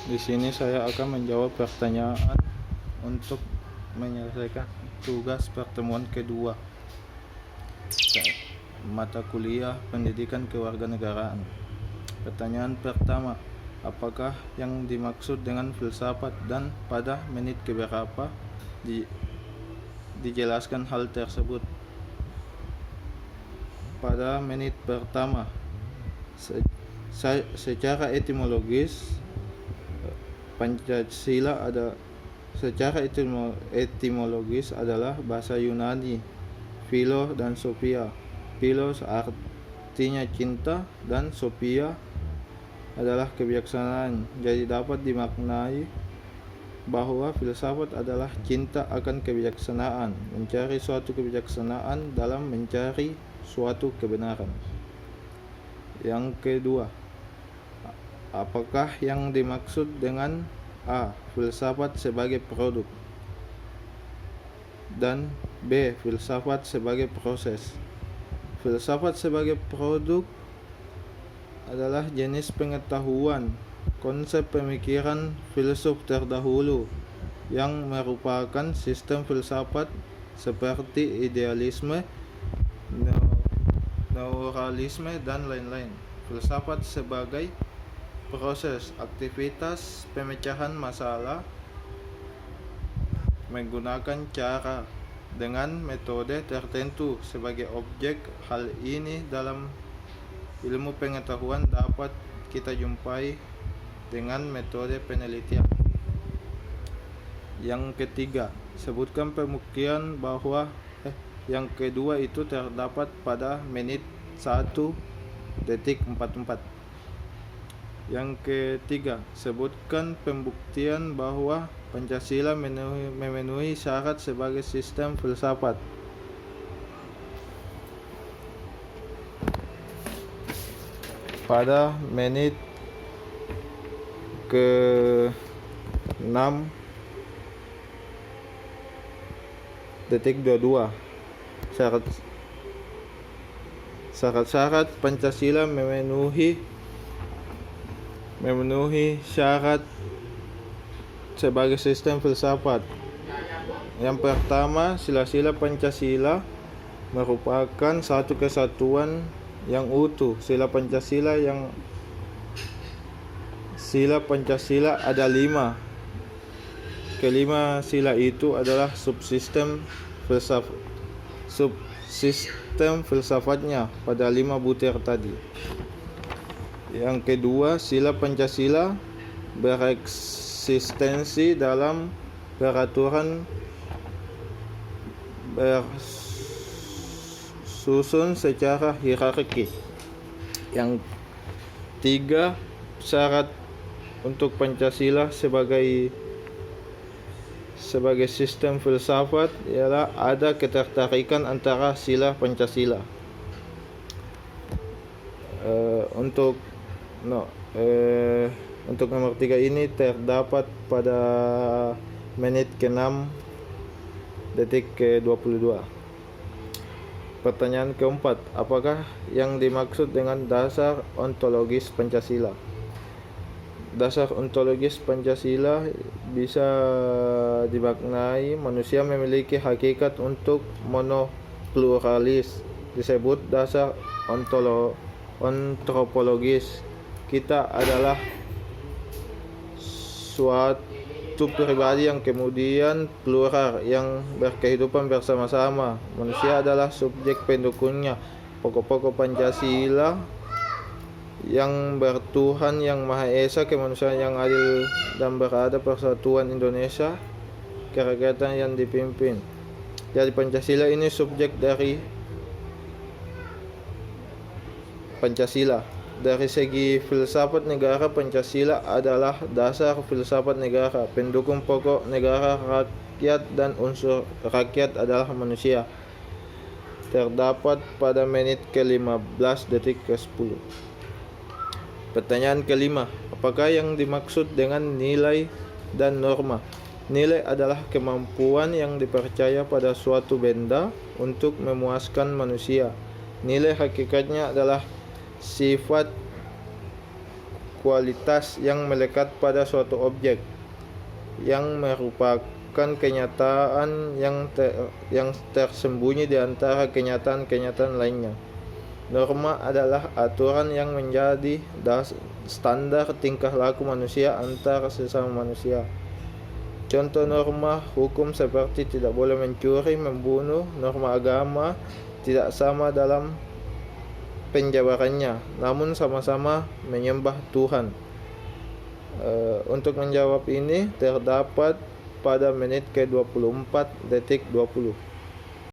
Di sini saya akan menjawab pertanyaan untuk menyelesaikan tugas pertemuan kedua mata kuliah Pendidikan Kewarganegaraan. Pertanyaan pertama, apakah yang dimaksud dengan filsafat dan pada menit keberapa dijelaskan hal tersebut? Pada menit pertama, secara etimologis Pancasila etimologis adalah bahasa Yunani, philo dan sophia. Philos artinya cinta dan sophia adalah kebijaksanaan. Jadi dapat dimaknai bahwa filsafat adalah cinta akan kebijaksanaan, mencari suatu kebijaksanaan dalam mencari suatu kebenaran. Yang kedua, apakah yang dimaksud dengan A. Filsafat sebagai produk dan B. Filsafat sebagai proses? Filsafat sebagai produk adalah jenis pengetahuan, konsep pemikiran filsuf terdahulu yang merupakan sistem filsafat seperti idealisme, neuralisme, dan lain-lain. Filsafat sebagai proses aktivitas pemecahan masalah menggunakan cara dengan metode tertentu sebagai objek. Hal ini dalam ilmu pengetahuan dapat kita jumpai dengan metode penelitian. Yang ketiga, sebutkan pembuktian bahwa yang kedua itu terdapat pada menit 1:44. Yang ketiga, sebutkan pembuktian bahwa Pancasila memenuhi syarat sebagai sistem filsafat. Pada menit ke-6 detik 22, syarat-syarat Pancasila memenuhi syarat sebagai sistem filsafat. Yang pertama, sila-sila Pancasila merupakan satu kesatuan yang utuh. Sila Pancasila ada 5. Kelima sila itu adalah subsistem filsafatnya pada 5 butir tadi. Yang kedua, sila Pancasila bereksistensi dalam peraturan bersusun secara hierarki. Yang tiga, syarat untuk Pancasila sebagai sistem filsafat ialah ada ketertarikan antara sila Pancasila. Untuk nomor 3 ini terdapat pada menit ke-6 detik ke-22. Pertanyaan keempat, apakah yang dimaksud dengan dasar ontologis Pancasila? Dasar ontologis Pancasila bisa dimaknai manusia memiliki hakikat untuk monopluralis, disebut dasar ontologis. Kita adalah suatu pribadi yang kemudian plural, yang berkehidupan bersama-sama. Manusia adalah subjek pendukungnya. Pokok-pokok Pancasila yang bertuhan yang Maha Esa, kemanusiaan yang adil dan beradab, persatuan Indonesia, kerakyatan yang dipimpin. Jadi Pancasila ini subjek dari Pancasila. Dari segi filsafat negara, Pancasila adalah dasar filsafat negara, pendukung pokok negara rakyat, dan unsur rakyat adalah manusia. Terdapat pada menit ke-15 detik ke-10. Pertanyaan kelima, apakah yang dimaksud dengan nilai dan norma? Nilai adalah kemampuan yang dipercaya pada suatu benda untuk memuaskan manusia. Nilai hakikatnya adalah sifat kualitas yang melekat pada suatu objek yang merupakan kenyataan yang tersembunyi di antara kenyataan-kenyataan lainnya. Norma adalah aturan yang menjadi standar tingkah laku manusia antara sesama manusia. Contoh norma hukum seperti tidak boleh mencuri, membunuh. Norma agama tidak sama dalam penjabarannya, namun sama-sama menyembah Tuhan. Untuk menjawab ini terdapat pada menit ke-24 detik 20.